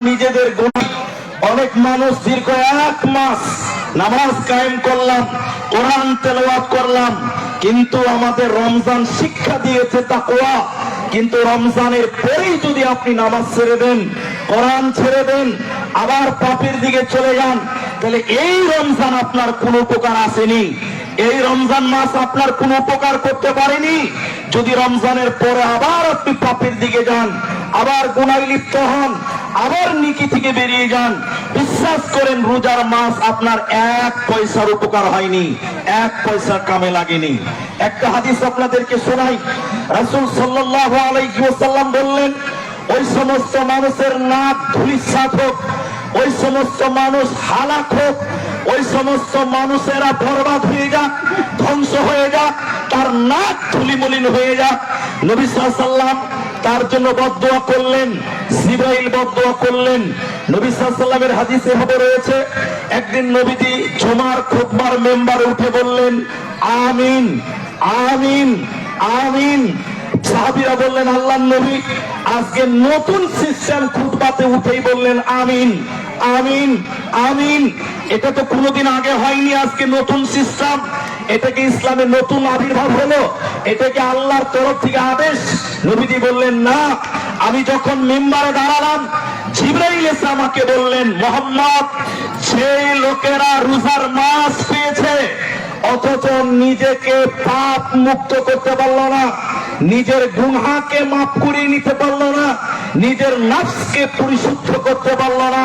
নিজেদের গুনাহ অনেক মানুষ দীর্ঘ 1 মাস নামাজ কায়েম করলাম, কোরআন তেলাওয়াত করলাম, কিন্তু আমাদের রমজান শিক্ষা দিয়েছে তাকওয়া। কিন্তু রমজানের পরেই যদি আপনি নামাজ ছেড়ে দেন, কোরআন ছেড়ে দেন, আবার পাপের দিকে চলে যান, তাহলে এই রমজান আপনার কোনো উপকার আসেনি। এই রমজান মাস আপনার কোনো উপকার করতে পারেনি। যদি রমজানের পরে আবার আপনি পাপের দিকে যান, আবার গুনাহে লিপ্ত হন, আবার নেকি থেকে বেরিয়ে যান, বিশ্বাস করেন রোজার মাস আপনার 1 পয়সার উপকার হয়নি, 1 পয়সার কামে লাগেনি। একটা হাদিস আপনাদেরকে শোনাই। রাসূল সাল্লাল্লাহু আলাইহি ওয়াসাল্লাম বললেন, ওই সমস্ত মানুষের নাক ধূলিসাৎ হোক, ওই সমস্ত মানুষ হালাক হোক, ওই সমস্ত মানুষেরা বরবাদ হয়ে যাক, ধ্বংস হয়ে যাক, তার নাক ধুলিমলিন হয়ে যাক। নবী সাল্লাল্লাহু আলাইহি ওয়াসাল্লাম তার জন্য বদদোয়া করলেন, জিবরাইল বদদোয়া করলেন। নবী সাল্লাল্লাহু আলাইহি ওয়াসাল্লামের হাদিসে হবে রয়েছে, একদিন নবীজি জুমার খুতবার মেম্বারে উঠে বললেন, আমিন আমিন আমিন। সাহাবীরা বললেন, আল্লাহর নবী আজকে নতুন সিস্টেম, খুতবাতে উঠেই বললেন আমিন আমিন আমিন। এটা তো কোনোদিন আগে হয়নি, আজকে নতুন সিস্টেম। এটা কি ইসলামের নতুন আবির্ভাব হলো? এটা কি আল্লাহর তরফ থেকে আদেশ? নবীজি বললেন, না। আমি যখন মিম্বারে দাঁড়ালাম, জিবরাইল এসে আমাকে বললেন, মুহাম্মদ, সেই লোকেরা রোজার মাস পেয়েছে অথচ নিজেকে পাপ মুক্ত করতে পারলো না, নিজের গুনাহকে মাফ করে নিতে পারলো না, নিজের নফসকে পরিশুদ্ধ করতে পারলো না,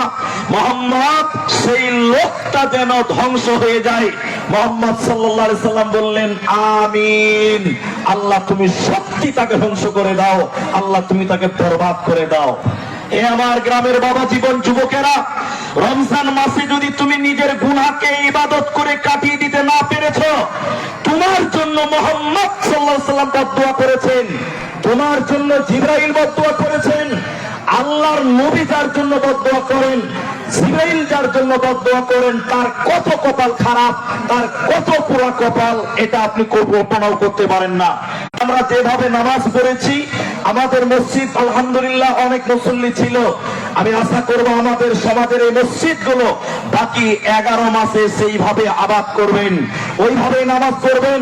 মুহাম্মদ সেই লোকটা যেন ধ্বংস হয়ে যায়। মুহাম্মদ সাল্লাল্লাহু আলাইহি সাল্লাম বললেন, আমিন। আল্লাহ তুমি সত্যি তাকে ধ্বংস করে দাও, আল্লাহ তুমি তাকে বরবাদ করে দাও। এ আমার গ্রামের বাবা জীবন যুবকেরা, রমজান মাসে যদি তুমি নিজের গুনাহকে ইবাদত করে কাটিয়ে দিতে না পেরেছো, তোমার জন্য মুহাম্মদ সাল্লাল্লাহু আলাইহি সাল্লাম বদদোয়া করেছেন, তোমার জন্য জিবরাইল বদদোয়া করেছেন, আল্লাহর নবী যার জন্য বদদোয়া করেন, জিবরাইল যার জন্য বদদোয়া করেন, তার কত কপাল খারাপ, তার কত পুরা কপাল, এটা আপনি কল্পনাও করতে পারেন না। আমরা যেভাবে নামাজ পড়েছি, আমাদের মসজিদ আলহামদুলিল্লাহ অনেক মুসল্লি ছিল। আমি আশা করব আমাদের সমাজের এই মসজিদগুলো বাকি 11 মাসে সেইভাবে আবাদ করবেন, ওইভাবে নামাজ পড়বেন।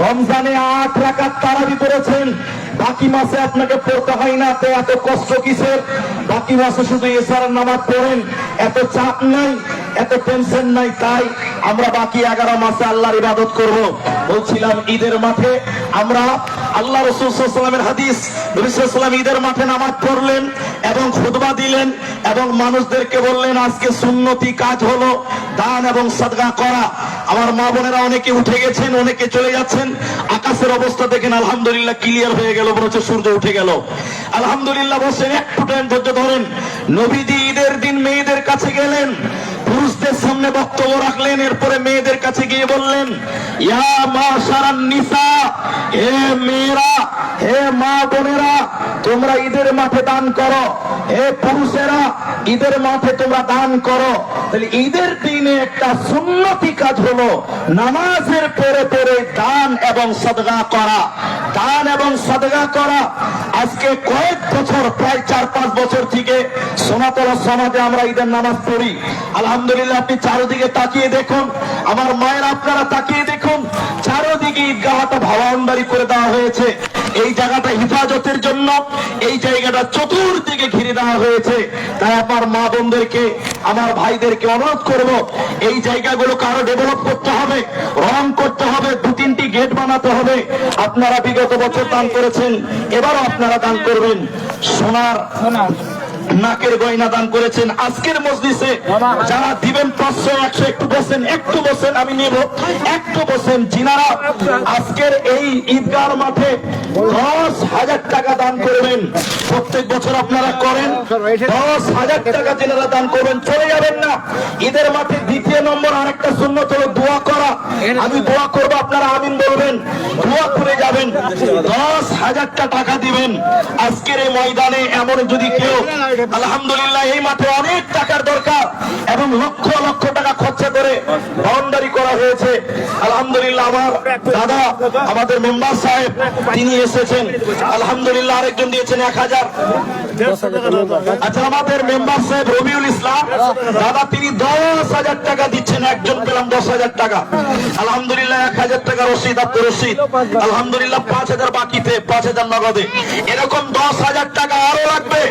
রমজানে 8 রাকাত তারাবি পড়েছেন, বাকি মাসে আপনাকে পড়তে হয় না, তো এত কষ্ট কিসের? বাকি মাসে শুধু ইশারার নামাজ পড়েন, এত চাপ নাই, এত টেনশন নাই। তাই আমরা বাকি 11 মাসে আল্লাহর ইবাদত করব। বলছিলাম ঈদের মাঠে আমরা, আল্লাহ রাসূল সাল্লাল্লাহু আলাইহি ওয়াসাল্লামের হাদিস, নবী সাল্লাল্লাহু আলাইহি ওয়াসাল্লাম ঈদের মাঠে নামাজ পড়লেন এবং খুতবা দিলেন এবং মানুষদেরকে বললেন, আজকে সুন্নতি কাজ হলো দান এবং সাদকা করা। আমার মা বোনেরা অনেকে উঠে গেছেন, অনেকে চলে যাচ্ছেন। আকাশের অবস্থা দেখেন, আলহামদুলিল্লাহ ক্লিয়ার হয়ে গেল, মনে হচ্ছে সূর্য উঠে গেল। আলহামদুলিল্লাহ। বসেন, একটু টাইম ধৈর্য ধরেন। নবীজি ঈদের দিন মেয়েদের কাছে গেলেন, পুরুষদের সামনে বক্তব্য রাখলেন, এরপরে মেয়েদের কাছে গিয়ে বললেন, ইয়া মাশারান নিসা, হে মেয়েরা, হে মা বোনেরা, তোমরা ঈদের মাঠে দান করো। হে পুরুষেরা, ঈদের মাঠে তোমরা দান করো। তাহলে ঈদের দিনে একটা সুন্নতি কাজ হলো নামাজের পরে পরে দান এবং সাদকা করা, দান এবং সাদকা করা। আজকে কয়েক বছর, প্রায় 4-5 বছর থেকে সনাতন সমাজে আমরা ঈদের নামাজ পড়ি। আলহামদুলিল্লাহ। আপনি চারদিকে তাকিয়ে দেখুন, আমার মায়ের আপনারা তাকিয়ে দেখুন, চারদিকে ঈদগাহটা ভবনবাড়ি করে দেওয়া হয়েছে। এই জায়গাটা হেফাজতের জন্য এই জায়গাটা চতুর্দিকে ঘিরে দেওয়া হয়েছে। তাই আমার মা বোনদেরকে, আমার ভাইদেরকে অনুরোধ করব, এই জায়গাগুলোকে আরো ডেভেলপ করতে হবে, রং করতে হবে, 2-3টি গেট বানাতে হবে। আপনারা বিগত বছর দান করেছেন, এবারও আপনারা দান করবেন। সোনার নাকের গয়না দান করেছেন। আজকের মজলিসে যারা দিবেন 500-100, একটু বসেন, একটু বসেন, আমি নেব, একটু বসেন। যিনারা আজকের এই ঈদগাহ মাঠে 10,000 টাকা দান করবেন, প্রত্যেক বছর আপনারা করেন, 10,000 টাকা যিনারা দান করবেন, চলে যাবেন না। ঈদের মাঠে 2 নম্বর আরেকটা সুন্নত হলো দোয়া করা। আমি দোয়া করবো, আপনারা আমিন বলবেন, দোয়া করে যাবেন। 10,000 টাকা দিবেন। আজকের এই ময়দানে এমন যদি কেউ, আলহামদুলিল্লাহ, এই মাঠে অনেক টাকার দরকার এবং লক্ষ লক্ষ টাকা খরচা করে বাউন্ডারি করা করা হয়েছে। আলহামদুলিল্লাহ আমার দাদা আমাদের মেম্বার সাহেব তিনি এসেছেন, আলহামদুলিল্লাহ আরেকজন দিয়েছেন 1000। আচ্ছা আমাদের মেম্বার সাহেব রবিউল ইসলাম দাদা তিনি 10,000 টাকা দিচ্ছেন, একজন পেলাম 10,000 টাকা। আলহামদুলিল্লাহ 1000 টাকা রসিদ, আপনার রসিদ আলহামদুলিল্লাহ 5,000 বাকিতে, 5,000 নগদে। এরকম 10,000 টাকা আরো লাগবে।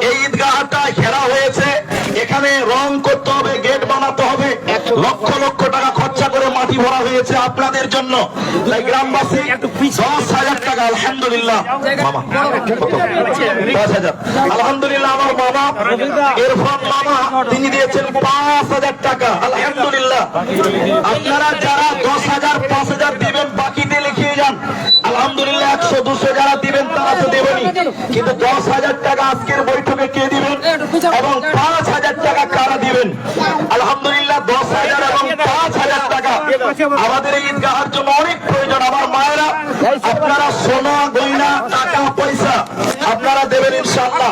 এই ঈদগাহটা ঘেরা হয়েছে, এখানে রং করতে হবে, গেট বানাতে হবে, লক্ষ লক্ষ টাকা খরচা করে মাটি ভরা হয়েছে আপনাদের জন্য। তাই গ্রামবাসী 10,000 টাকা আলহামদুলিল্লাহ মামা 10,000 আলহামদুলিল্লাহ। আমার মামা ইরফান মামা তিনি দিয়েছেন 5,000 টাকা আলহামদুলিল্লাহ। আপনারা যারা 10,000 5,000 দিবেন বাকিতে লিখিয়ে যান আলহামদুলিল্লাহ। 100 200 যারা দিবেন তারা তো দেবেনই, কিন্তু 10,000 টাকা আজকের বৈঠকে কে দিবেন এবং 5,000 টাকা কারা দিবেন আলহামদুলিল্লাহ। 10,000 এবং 5,000 টাকা আমাদের এই ঈদগাহের জন্য অনেক প্রয়োজন। আমার মায়েরা আপনারা সোনা গয়না টাকা পয়সা আপনারা দেবেন ইনশাআল্লাহ।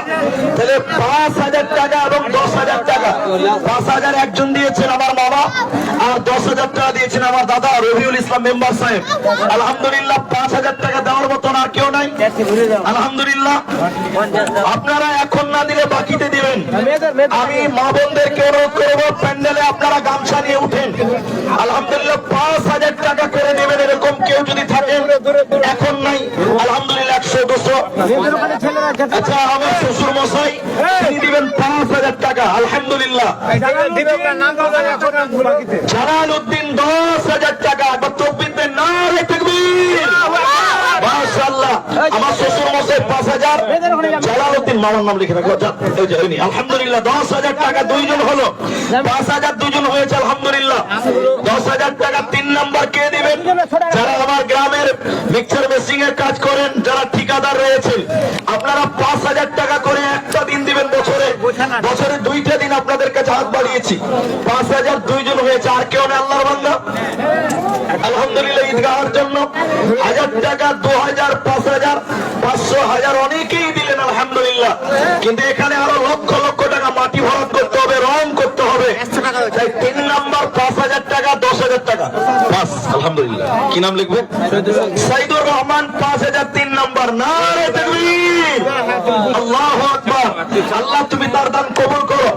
তাহলে 5,000 টাকা এবং 10,000 টাকা, 5,000 একজন দিয়েছেন আমার মামা, আর 10,000 টাকা দিয়েছেন আমার দাদা রবিউল ইসলাম মেম্বার সাহেব আলহামদুলিল্লাহ। 5,000 টাকা দেওয়ার মতন আর কেউ নাই আলহামদুলিল্লাহ। আপনারা এখন না দিলে বাকিতে দিবেন। আমি মা বোনদেরকে অনুরোধ করবো প্যান্ডেলে আপনারা গামছা নিয়ে উঠেন আলহামদুলিল্লাহ। 5,000 টাকা করে দেবেন, এরকম কেউ যদি থাকেন এখন নাই আলহামদুলিল্লাহ। 100 200 আচ্ছা আমার শ্বশুর মশাই তিনি দিবেন 5,000 টাকা আলহামদুলিল্লাহ। জালালউদ্দিন 10,000 টাকা, একবার তকবীর দেন, নারে তাকবীর মাশাআল্লাহ। আমার শ্বশুর মশাই 5,000, জালালউদ্দিন মামার নাম লিখে রাখো আলহামদুলিল্লাহ। 10,000 টাকা দুইজন হলো, 5,000 দুজন হয়েছে আলহামদুলিল্লাহ। 10,000 টাকা 3 নাম্বার কে দিবেন? যারা আমার গ্রামের মিক্সার মেশিং এর কাজ করেন, যারা ঠিকাদার রয়েছেন, আপনারা 5,000 টাকা করে একটা দিন দিবেন বছরে, বছরে 2টা দিন আপনাদের কাছে হাত বাড়িয়েছি। 5,000 দুইজন হয়েছে, আর কেউ নেই আল্লাহর বান্দা আলহামদুলিল্লাহ। ঈদগাহের জন্য 1,000 টাকা, 2,000 5,000 500 1000 অনেকেই দিলেন আলহামদুলিল্লাহ। কিন্তু এখানে আরো লক্ষ লক্ষ টাকা মাটি ভরাট করতে হবে, রং করতে হবে। তাই 3 নাম্বার 5,000 টাকা, 10,000 টাকা বাস আলহামদুলিল্লাহ। কি নাম লিখবেন? সাইদুর রহমান 5,000 3 নাম্বার, নারে তাকবীর আল্লাহু আকবার। আল্লাহ তুমি তার দান কবুল করো।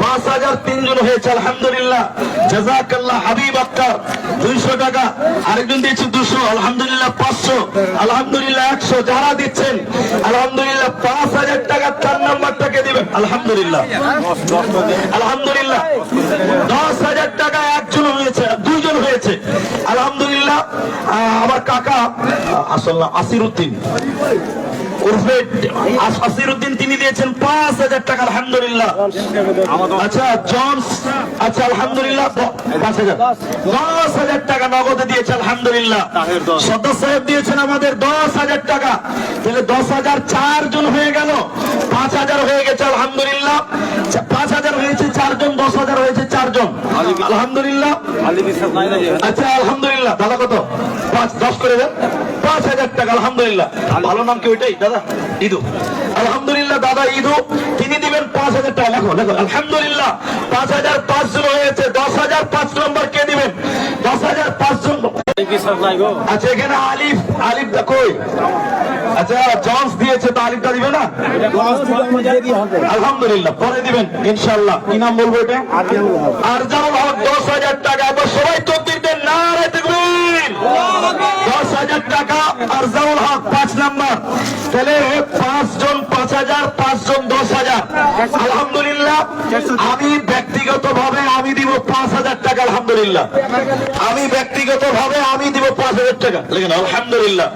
5,000 তিনজন হয়েছে আলহামদুলিল্লাহ। জাযাকাল্লাহ। হাবিব আক্তার 200 টাকা, আরেকজন দিয়েছে 200 আলহামদুলিল্লাহ। 500 আলহামদুলিল্লাহ। 100 যারা দিচ্ছেন আলহামদুলিল্লাহ। 5,000 টাকা 4 নাম্বারটাকে দিবেন আলহামদুলিল্লাহ আলহামদুলিল্লাহ। 10,000 টাকা একজন হয়েছে, দুইজন হয়েছে আলহামদুলিল্লাহ। আমার কাকা আসলে আসিরউদ্দিন উর্ফে আসিরউদ্দিন তিনি দিয়েছেন 5,000 টাকা আলহামদুলিল্লাহ। আচ্ছা জনস, আচ্ছা আলহামদুলিল্লাহ 5,000 10,000 টাকা নগদে দিয়েছে আলহামদুলিল্লাহ। সদস্য সাহেব দিয়েছেন আমাদের 10,000 টাকা, তাহলে 10,000 4 জন হয়ে গেল, 5,000 হয়ে গেছে আলহামদুলিল্লাহ। 5,000 হয়েছে 4 জন, 10,000 হয়েছে 4 জন আলহামদুলিল্লাহ। আচ্ছা আলহামদুলিল্লাহ। দাদা কত? 10 করে দেন, 5,000 টাকা আলহামদুলিল্লাহ। ভালো নাম কি ওইটাই দাদা? ইদু আলহামদুলিল্লাহ। দাদা ইদু তিনি দিবেন 5,000 টাকা। লেখো লেখো আলহামদুলিল্লাহ। 5,000 5 জন হয়েছে। 10,000 5 নম্বর কে দিবেন? 10,000 5 জন। আচ্ছা এখানে আলিফ, আলিফটা কই? আচ্ছা জনস দিয়েছে তো আলিফটা দিবে না আলহামদুলিল্লাহ, পরে দিবেন ইনশাআল্লাহ। কি নাম বলবো এটা? আরজাউল হক 10,000 টাকা। এবার সবাই তাকবীর দেন, নারে তাকবীর। 10,000 টাকা আরজাউল হক 5 নাম্বার। তাহলে 5 জন 5,000, 5 জন 10,000 আলহামদুলিল্লাহ। আমি ব্যক্তিগত ভাবে আমি দিব 5,000 টাকা আলহামদুলিল্লাহ। আমি ব্যক্তিগত ভাবে আমি দিব 5,000 টাকা। লেখেন আলহামদুলিল্লাহ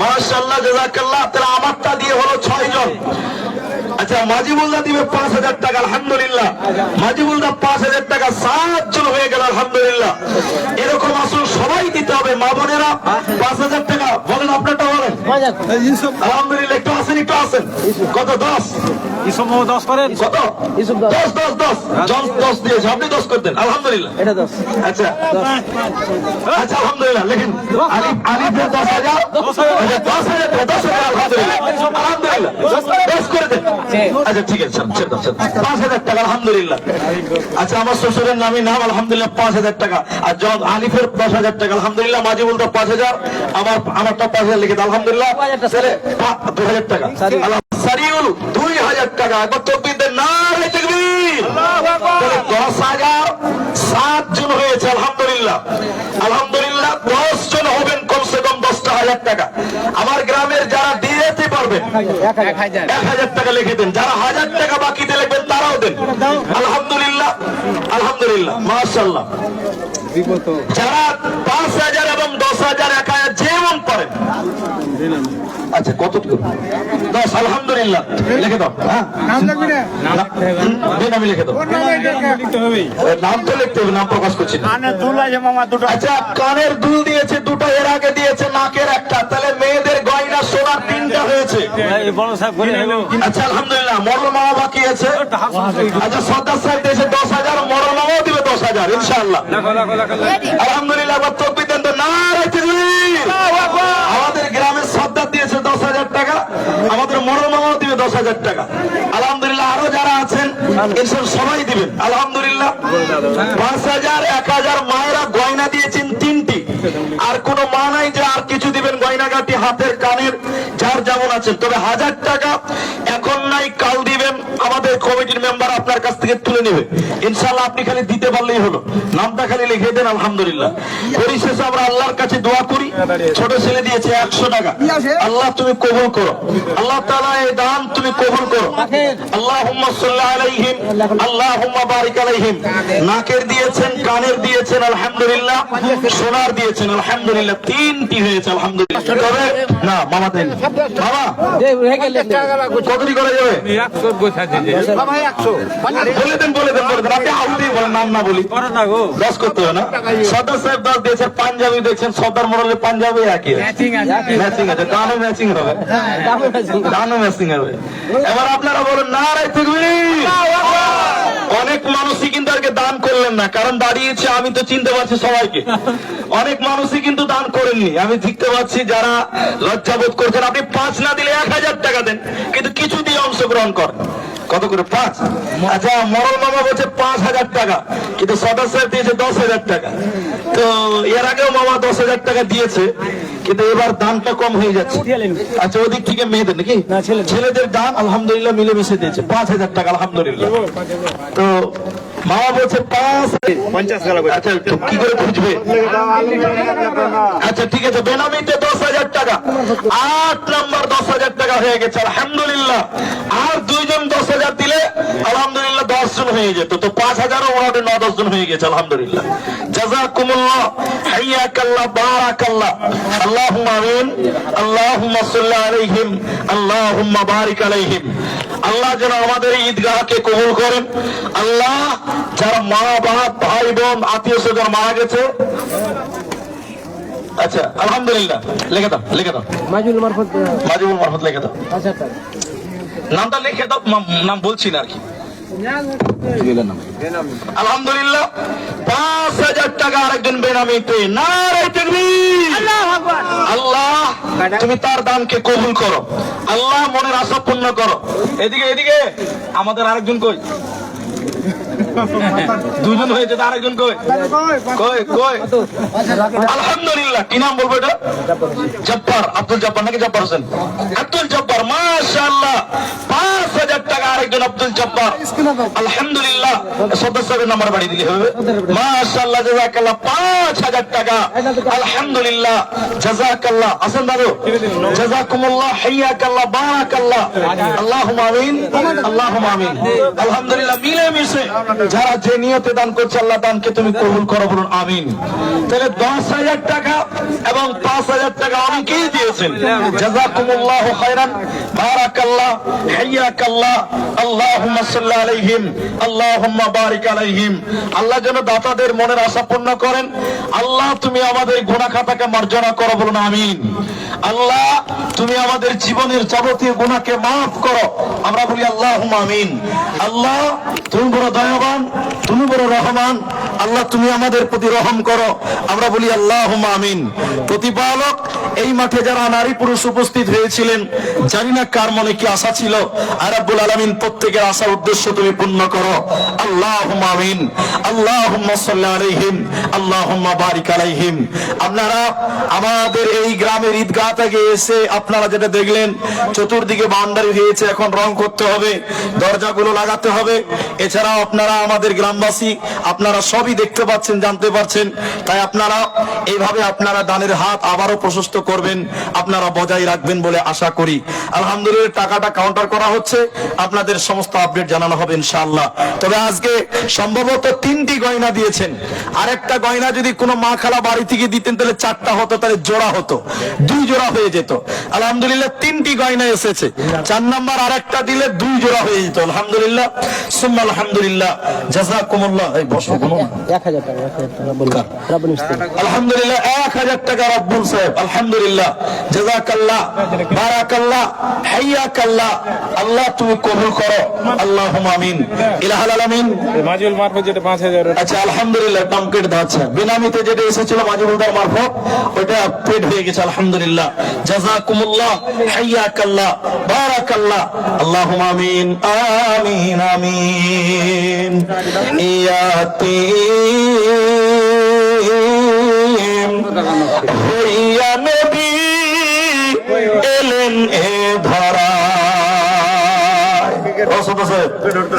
মাশাআল্লাহ জাযাকাল্লাহ। তাহলে আমারটা দিয়ে হলো 6 জন। আচ্ছা মাজিবুল্লাহ দিবে 5,000 টাকা আলহামদুলিল্লাহ। মাজিবুল্লাহ 5,000 টাকা, 7 জন হয়ে গেল আলহামদুলিল্লাহ। এরকম আসল সবাই দিতে হবে। মা বোনেরা 5,000 টাকা বলেন, আপনারটা বলেন। আলহামদুলিল্লাহ, একটু আসেন, একটু আসেন। কত? 10? কত? 10 দিয়েছে, আপনি 10 করতেন। আলহামদুলিল্লাহ। আচ্ছা আচ্ছা, আলহামদুলিল্লাহ লেখেন। আলিফে 10,000, 10,000, 10,000, আলহামদুলিল্লাহ, আলহামদুলিল্লাহ, 10 করে দেন। আচ্ছা ঠিক আছে, ছেড়ে দাও, 5,000 টাকা, আলহামদুলিল্লাহ। আচ্ছা, আমার শ্বশুরের নামই নাম, আলহামদুলিল্লাহ, 5,000 টাকা। আর জন আলিফের 10,000 টাকা, আলহামদুলিল্লাহ। মাজিবুল তো 5,000, আমারটা 5,000 লিখে দাও, আলহামদুলিল্লাহ। 2,000 টাকা। সারিউল 2,000 টাকা। একবার তকবীর দেন, নারে তাকবীর। 10,000, 7 জন হয়েছে, আলহামদুলিল্লাহ, আলহামদুলিল্লাহ। 10 জন হবেন, কমসে কম 10,000 টাকা। আমার গ্রামের যারা দিতে পারবেন 1,000 টাকা লিখে দেন। যারা 1,000 টাকা বাকিতে লিখবেন তারাও দেন, আলহামদুলিল্লাহ, আলহামদুলিল্লাহ, মাশাআল্লাহ। যারা 5,000 এবং 10,000, 1,000 যেমন পারেন। আচ্ছা, কত? 10, আলহামদুলিল্লাহ, লিখে দাও। বেনামি লিখে দাও। নাম তো লিখতে হবে, নাম প্রকাশ করছি না। আচ্ছা, কানের দুল দিয়েছে 2টা, এর আগে দিয়েছে নাকের 1টা, তাহলে মেয়েদের গয়না সোনার 3টা হয়েছে। আচ্ছা, আলহামদুলিল্লাহ। মরল মামা বাকি আছে। আচ্ছা, সর্দার সাহেব দিয়েছে 10,000, মরল মামাও দিবে 10,000, ইনশাআল্লাহ, আলহামদুলিল্লাহ। এবার তকবীর দেন তো, নারে তাকবীর। আমাদের গ্রামের সর্দার দিয়েছে 10,000 টাকা, আমাদের মরল মামাও দিবে 10,000 টাকা, আলহামদুলিল্লাহ। আরো যারা আছেন ইনশাআল্লাহ সবাই দিবেন, আলহামদুলিল্লাহ। 5,000, 1,000 মায়েরা গয়না দিয়েছেন 3টি। আর কোনো মা নাই যে আর কিছু দিবেন, গয়নাগাটি, হাতের, কানের, যার যেমন আছেন। তবে 1,000 টাকা এখন নাই, কাল দিবেন। আমাদের কমিটির মেম্বার আপনার কাছ থেকে তুলে নেবে, ইনশাআল্লাহ। আপনি খালি দিতে পারলেই হলো, নামটা খালি লিখে দেন, আলহামদুলিল্লাহ। পরিশেষে আমরা আল্লাহর কাছে দোয়া করি। ছোট ছেলে দিয়েছে 100 টাকা, আল্লাহ তুমি কবুল করো, আল্লাহ তাআলা এই দান তুমি কবুল করো, আল্লাহুম্মা সাল্লি আলাইহিম, আল্লাহুম্মা বারিক আলাইহিম। নাকের দিয়েছেন, কানের দিয়েছেন, আলহামদুলিল্লাহ। সোনার দিয়েছেন, আলহামদুলিল্লাহ। 3টি হয়েছে, আলহামদুলিল্লাহ। তবে না মামা দেন, মামা কতটি করে যাবে? বলে দেন, বলে দেন, বলে দেন। আপনি আউটেই বলেন, নাম না বলি। 10 করতে হবে না? সর্দার সাহেব 10 দিয়েছেন। পাঞ্জাবি দেখছেন, সর্দার মডেলের পাঞ্জাবি একই ম্যাচিং আছে, গানও ম্যাচিং হবে, গানও ম্যাচিং হবে। এবার আপনারা বলেন, নারে তাকবীর। অনেক মানুষই কিন্তু আজকে দান করলেন না, কারণ দাঁড়িয়েছে, আমি তো চিনতে পারছি সবাইকে। অনেক মানুষই কিন্তু দান করেননি, আমি দেখতে পাচ্ছি। যারা লজ্জাবোধ করছেন, আপনি 5 না দিলে 1,000 টাকা দেন, কিন্তু কিছু দিয়ে অংশগ্রহণ করেন। কত করে? 5। আচ্ছা, মরল মামা বলছে 5,000 টাকা, কিন্তু সদর সাহেব দিয়েছে 10,000 টাকা। তো এর আগেও মামা 10,000 টাকা দিয়েছে, কিন্তু এবার দানটা কম হয়ে যাচ্ছে। আচ্ছা, ওদিক থেকে মেয়েদের নাকি ছেলেদের দান আলহামদুলিল্লাহ মিলেমিশে দিয়েছে 5,000 টাকা, আলহামদুলিল্লাহ। তো মামা বলছে 50 আচ্ছা, কি করে খুঁজবে? আচ্ছা ঠিক আছে, বেনামিতে 10,000 টাকা, 8 নম্বর 10,000 টাকা হয়ে গেছে, আলহামদুলিল্লাহ। আর 2 জন 10,000 দিলে আলহামদুলিল্লাহ 10 জন হয়ে যেত, তো 5,000 ওনাদের 9-10 জন হয়ে গেছে, আলহামদুলিল্লাহ। জাযাকুমুল্লাহ, হাইয়াকাল্লাহ, বারাকাল্লাহ, আল্লাহুম্মা আমিন, আল্লাহুম্মা সাল্লি আলাইহিম, আল্লাহুম্মা বারিক আলাইহিম। আল্লাহ যেন আমাদের এই ঈদগাহকে কবুল করেন। আল্লাহ, যারা মা, বাপ, ভাই, বোন, আত্মীয় স্বজন মারা গেছে, আচ্ছা আলহামদুলিল্লাহ, লিখে দাও, লিখে দাও। মাজিবুল মারফত লিখে দাও। নামটা লিখে দাও, নাম বলছি না আর কি। আলহামদুলিল্লাহ, 5,000 টাকা আরেকজন বেনামিতে। নারে তাকবীর। আল্লাহ, তুমি তার দানকে কবুল করো, আল্লাহ মনের আশা পূর্ণ করো। এদিকে, এদিকে আমাদের আরেকজন কই? 2 জন হয়েছে, আরেকজন কই? কই কই? আলহামদুলিল্লাহ। কি নাম বলবো এটা? জব্বার, আব্দুল জব্বার নাকি জব্বার হোসেন? আব্দুল জব্বার, মাশাআল্লাহ। 5,000 টাকা আরেকজন আব্দুল জব্বার, আলহামদুলিল্লাহ। সদর সাহেবের নাম্বার বাড়ি দিলে হবে, মাশাআল্লাহ, জাযাকাল্লাহ। 5,000 টাকা, আলহামদুলিল্লাহ, জাযাকাল্লাহ। আসেন দাদু, জাযাকুমুল্লাহ, হাইয়াকাল্লাহ, বারাকাল্লাহ, আল্লাহুম্মা আমিন, আল্লাহুম্মা আমিন। আলহামদুলিল্লাহ, মিলেমিশে যারা যে নিয়তে দান করছে, আল্লাহ দানকে তুমি কবুল করো, বলুন আমিন। তাহলে 10,000 টাকা এবং 5,000 টাকা অনেকেই দিয়েছেন, জাযাকুমুল্লাহ খায়রান, বারাকাল্লাহ, হাইয়াকাল্লাহ, আল্লাহুম্মা সাল্লি আলাইহিম, আল্লাহুম্মা বারিক আলাইহিম। আল্লাহ যেন দাতাদের মনের আশা পূর্ণ করেন। আল্লাহ তুমি আমাদের গুনাহ খাতাকে মার্জনা করো, বলুন আমিন। আল্লাহ তুমি আমাদের জীবনের যাবতীয় গুনাহকে মাফ করো, আমরা বলি আল্লাহুম্মা আমিন। আল্লাহ তুমি বড় দয়াবান, তুমি বড় রহমান, আল্লাহ তুমি আমাদের প্রতি রহম করো, আমরা বলি আল্লাহুম্মা আমিন। প্রতিপালক, এই মাঠে যারা নারী পুরুষ উপস্থিত হয়েছিলেন, জানি না কার মনে কি আশা ছিল, আর রাব্বুল আলামিন প্রত্যেকের আশার উদ্দেশ্য তুমি পূর্ণ করো, আল্লাহুম্মা আমিন। আল্লাহুম্মা সাল্লি আলাইহিম, আল্লাহুম্মা বারিক আলাইহিম। আপনারা আমাদের এই গ্রামের ঈদগাহ থেকে এসে আপনারা যেটা দেখলেন, চতুর্দিকে বাউন্ডারি হয়েছে, এখন রং করতে হবে, দরজাগুলো লাগাতে হবে। এছাড়াও আপনারা আমাদের গ্রামবাসী, আপনারা সবই দেখতে পাচ্ছেন, জানতে পারছেন। তাই আপনারা এইভাবে আপনারা দানের হাত আবারও প্রশস্ত করবেন, আপনারা বজায় রাখবেন বলে আশা করি। আলহামদুলিল্লাহ, টাকাটা কাউন্টার করা হচ্ছে, আপনাদের সমস্ত আপডেট জানানো হবে ইনশাআল্লাহ। তবে আজকে সম্ভবত 3টি গয়না দিয়েছেন, আরেকটা গয়না যদি কোনো মা খালা বাড়ি থেকে দিতেন তাহলে 4টা হতো, তাহলে জোড়া হতো, 2 জোড়া হয়ে যেত। আলহামদুলিল্লাহ 3টি গয়না এসেছে, 4 নাম্বার আরেকটা দিলে 2 জোড়া হয়ে যেত। আলহামদুলিল্লাহ, সুম্মা আলহামদুলিল্লাহ, জাযাকুমুল্লাহ। এই বসো, কোনো 1000 টাকা বলুন, রাব্বুল ইস্তিক। আলহামদুলিল্লাহ 1000 টাকা রাব্বুল সাহেব, আলহামদুলিল্লাহ, জাযাকাল্লাহ, বারাকাল্লাহ, হাইয়াকাল্লাহ। আল্লাহ তুমি কবুল করো, আল্লাহুম্মা আমিন। ইলাহুল আলামিন। মাজুল মারফত যেটা 5000। আচ্ছা আলহামদুলিল্লাহ, দাম কেটে দাচ্ছে। বিনামিতে যেটা এসেছিল মাজুলদার মারফত, ওইটা পেড হয়ে গেছে, আলহামদুলিল্লাহ। জাযাকুমুল্লাহ, হাইয়াকাল্লাহ, বারাকাল্লাহ, আল্লাহুম্মা আমিন, আমিন, আমিন। ইয়াতীম হইয়া নবী এলেন এ ধরা।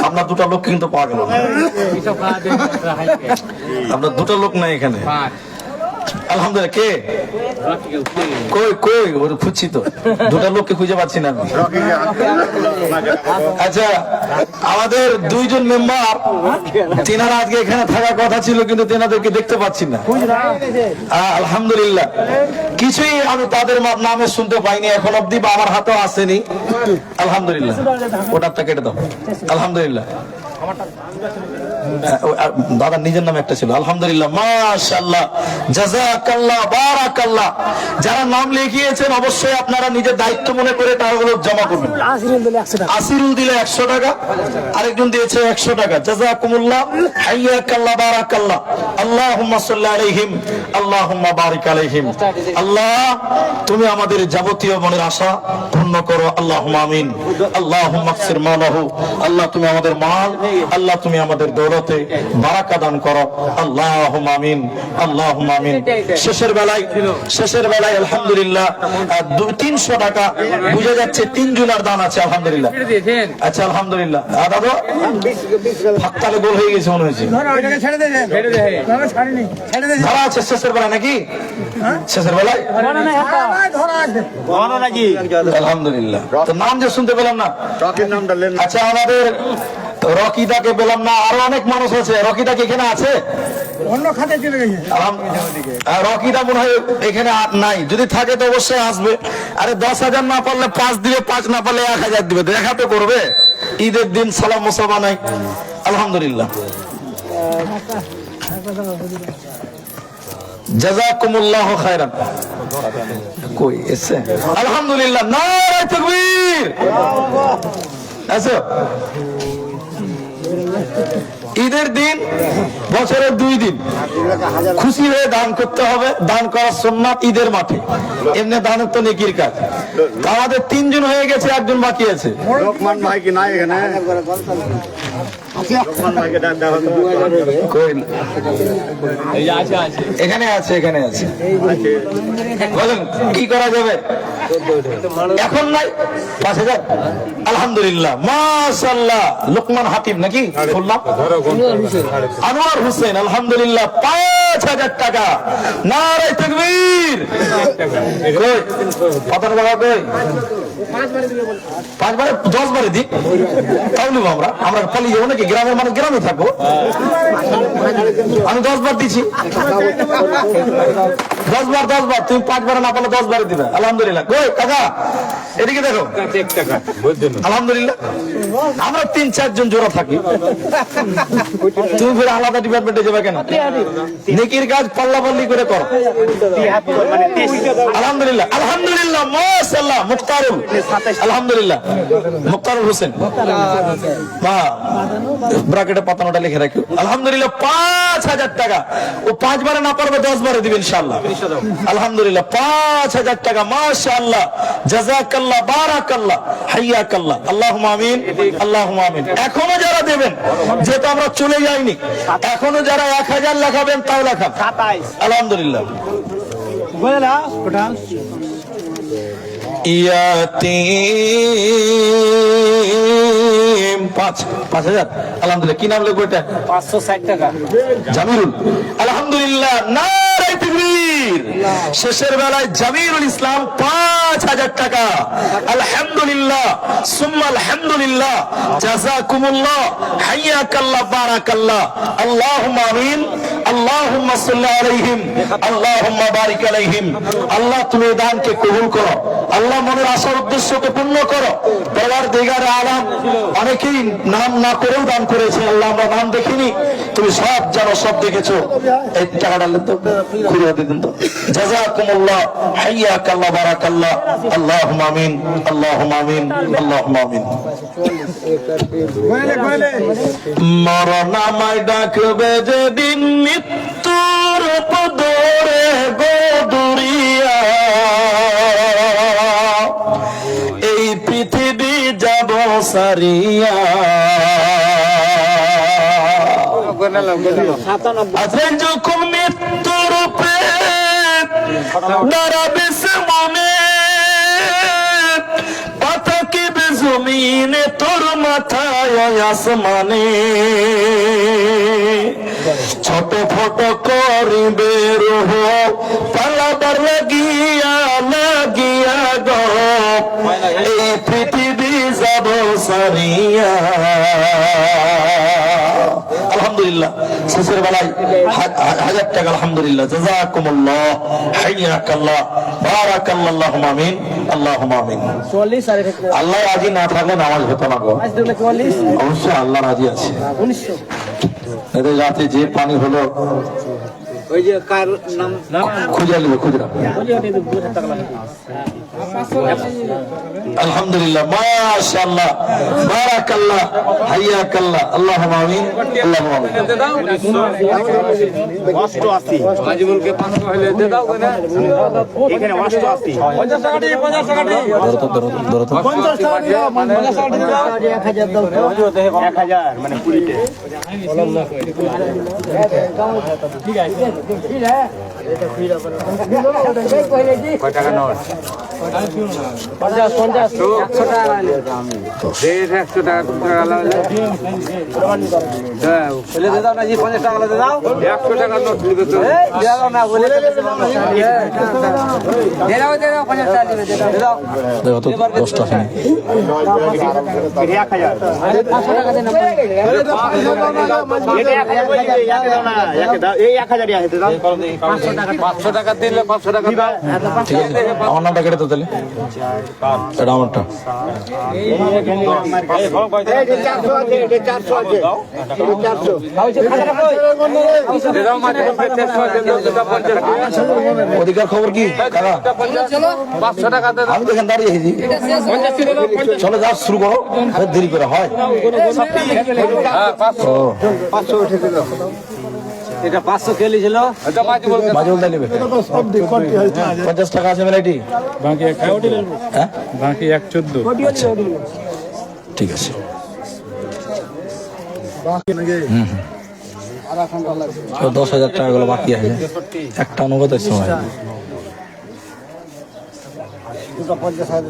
আপনার 2টা লোক কিন্তু পাওয়া গেল না, আপনার 2টা লোক নাই এখানে। আলহামদুলিল্লাহ, কে কই কই ওর খুঁজছি তো, 2টা লোককে খুঁজে পাচ্ছি না আমি। আচ্ছা, আমাদের 2জন মেম্বার, তেনারা আজকে এখানে থাকার কথা ছিল, কিন্তু তেনাদেরকে দেখতে পাচ্ছি না। আলহামদুলিল্লাহ, কিছুই আমি তাদের নামে শুনতে পাইনি এখন অব্দি, বা আমার হাতেও আসেনি। আলহামদুলিল্লাহ, ওটারটা কেটে দাও। আলহামদুলিল্লাহ, দাদা নিজের নামে একটা ছিল। আলহামদুলিল্লাহ, মাশাআল্লাহ, জাযাকাল্লাহ, বারাকাল্লাহ। যারা নাম লিখিয়েছেন অবশ্যই আপনারা নিজের দায়িত্ব মনে করে টাকাগুলো জমা করবেন। আসিরুল দিলে 100 টাকা, আরেকজন দিয়েছে 100 টাকা। জাযাকুমুল্লাহ, হাইয়াকাল্লাহ, বারাকাল্লাহ, আল্লাহুম্মা সাল্লি আলাইহিম, আল্লাহুম্মা বারিক আলাইহিম। আল্লাহ তুমি আমাদের যাবতীয় মনের আশা পূর্ণ করো, আল্লাহুম্মা আমিন। আল্লাহুম্মা আকসির মালাহু, আল্লাহ তুমি আমাদের মাল, আল্লাহ তুমি আমাদের দৌলতে বারাকা দান করো, আল্লাহুম্মা আমিন, আল্লাহুম্মা আমিন। শেষের বেলায় আলহামদুলিল্লাহ 300 টাকা, বুঝে যাচ্ছে 3 জনের দান আছে, আলহামদুলিল্লাহ। আচ্ছা আলহামদুলিল্লাহ, দাদা হাততালে গোল হয়ে গেছে মনে হয়েছে, ধরা আছে শেষের বেলায় নাকি? শেষের বেলায় আলহামদুলিল্লাহ। তো নাম যে শুনতে পেলাম না, আচ্ছা আমাদের রকিদাকে পেলাম না, আরো অনেক মানুষ আছে। রকিদা কি এখানে আছে? অন্য খাতে চলে গেছে। রকিদা মনে হয় এখানে নাই, যদি থাকে তো অবশ্যই আসবে। আরে 10,000 না পারলে 5 দিবে, 5 না পারলে 1000 দিবে, দেখা তো করবে। ঈদের দিন সালাম মুসাফা নাই, আলহামদুলিল্লাহ। জাযাকুমুল্লাহু খায়রান। কই এসে? আলহামদুলিল্লাহ, নারে তাকবীর। আচ্ছা, ঈদের দিন বছরের 2 দিন খুশি হয়ে দান করতে হবে। দান করার সুন্নাত ঈদের মাঠে, এমনি দানের তো নেকির কাজ। আমাদের 3 জন হয়ে গেছে, 1 জন বাকি আছে। লোকমান ভাই কি নাই এখানে? লোকমান ভাইকে ডাক দাও তো। কই? এখানে আছে, এখানে আছে। বলেন কি করা যাবে? এখন নাই 5000। আলহামদুলিল্লাহ, মাশাআল্লাহ। লোকমান হাতিম নাকি ফুল নাম? আনোয়ার হোসেন, আলহামদুলিল্লাহ 5000 টাকা। নারে তাকবীর। কই কত টাকা কই? 5 বারে 10 বারে দি তাহলে আমরা পালিয়ে যাবো নাকি? গ্রামের মানুষ গ্রামে থাকবো। আমি 10 বার দিচ্ছি। 10 বার 10 বার, তুমি 5 বার না পারলে 10 বারে দিবে। আলহামদুলিল্লাহ। কই কাকা এদিকে দেখো, আলহামদুলিল্লাহ। আমরা 3-4 জন জোড়া থাকি, তুমি ফির আলাদা ডিপার্টমেন্টে যাবে কেন? নেকির কাজ পাল্লা পাল্লি করে করো। আলহামদুলিল্লাহ, আলহামদুলিল্লাহ, মাশাআল্লাহ। মুক্তারুল, আলহামদুলিল্লাহ, মুক্তারুল হোসেন, ব্র্যাকেটে পাতানোটা লিখে রাখো। আলহামদুলিল্লাহ, 5000 টাকা। ও 5 বারে না পারবে 10 বারে দিবে ইনশাআল্লাহ। আলহামদুলিল্লাহ, 5000 টাকা। মাশাআল্লাহ, জাযাকাল্লাহ, বারাকাল্লাহ, হাইয়াকাল্লাহ। আল্লাহুম্মা আমিন, আল্লাহুম্মা আমিন। এখনো যারা দেবেন, যেহেতু আমরা চলে যাইনি, এখনো যারা 1000 লেখাবেন তাও লেখান। আলহামদুলিল্লাহ। ইয়াতিম 5000। আলহামদুলিল্লাহ। কি নাম লিখবো এটা? 560 টাকা। জামিরুল। আলহামদুলিল্লাহ, নারে তাকবীর। শেষের বেলায় জামিরুল ইসলাম 5000 টাকা। আলহামদুলিল্লাহ, সুম্মা আলহামদুলিল্লাহ, জাযাকুমুল্লাহ, হাইয়াকাল্লাহ, বারাকাল্লাহ। আল্লাহুম্মা আমিন, আল্লাহুম্মা সাল্লি আলাইহিম, আল্লাহুম্মা বারিক আলাইহিম। আল্লাহ তুমি এই দানকে কবুল করো, আল্লাহ মনের আশার উদ্দেশ্যকে পূর্ণ করো। পরওয়ারদিগার আলাম অনেকেই নাম না করেও দান করেছে, আল্লাহ আমরা নাম দেখিনি, তুমি সব জানো, সব দেখেছো। এই টাকাটা তো ঘুরিয়ে দিন তো। জাযাকুমুল্লাহ, হাইয়াকাল্লাহ, বারাকাল্লাহ। আল্লাহুম্মা আমিন, আল্লাহুম্মা আমিন, আল্লাহুম্মা আমিন। মরণ আমায় ডাকবে যেদিন, মৃত্যুর পদরে গোদুরিয়া, এই পৃথিবী যাব সারিয়া। আজরাইল যখন মৃত্যুর উপরে দাঁড়াবে সামনে, পাতাকিবে জমিনে তোর মাথায় আসমানে, ছোট ফোট করিবে রোহ পালাবার লাগিয়া লাগিয়া গো, এই পৃথিবী যাব সারিয়া। আলহামদুলিল্লাহ, শেষের বেলায় 1000 টাকা। আলহামদুলিল্লাহ, জাযাকুমুল্লাহ, হাইয়াকাল্লাহ, বারাকাল্লাহ। আল্লাহুম্মা আমিন, আল্লাহুম্মা আমিন। 44 আর এটা আল্লাহ রাজি না থাকলে নামাজ হতো না গো। 44 অবশ্যই আল্লাহ রাজি আছে। 1900 এদের রাতে যে পানি হলো, ওই যে কার নাম খুঁজে নেবে, খুচরা। আলহামদুলিল্লাহ, মাশাআল্লাহ, বারাকাল্লাহ, হাইয়াকাল্লাহ। আল্লাহুম্মা আমিন, আল্লাহুম্মা আমিন। 88 মাজমুলকে 500 হলে দে দাও না, এখানে 88 50 টাকা দিয়ে 50 টাকা দিয়ে 50 টাকা দিয়ে 50 টাকা দিয়ে 1000 দাও তো 1000 মানে পুরিতে ঠিক আছে ঠিক আছে এটা ফিরা কয় টাকা নোট 50 50 100 টাকা আনলে আমি 100 টাকা দাও বলে দাও না জি 50 টাকা দে দাও 100 টাকা নোট দিবে তো দাও না বলে দে দাও 50 টাকা দিবে দে দাও দেখো তো 10 টাকা 1000 আরে 500 টাকা দে না এটা 1000 বলি ইয়াকে দাও না ইয়াকে দাও এই 1000 ইয়াকে দাও 500 টাকা দিলে 500 টাকা দাও ঠিক আছে। আমার নামটা কেটে তো তাহলে, এটা আমারটা। অধিকার খবর কি কাকা? 500 টাকা আমি তো এখানে দাঁড়িয়ে এসেছি। চলো যা শুরু করো, দেরি করে হয়। ও, 500 উঠে দিল এটা 500 খেলেছিল এটা মাঝে বলতে নেবে 50 টাকা আছে ভ্যারাইটি বাকি 114 হ্যাঁ, বাকি 114 ঠিক আছে। তো 10,000 টাকা গুলো বাকি আছে, একটা অনুবাদের সময়। 50,000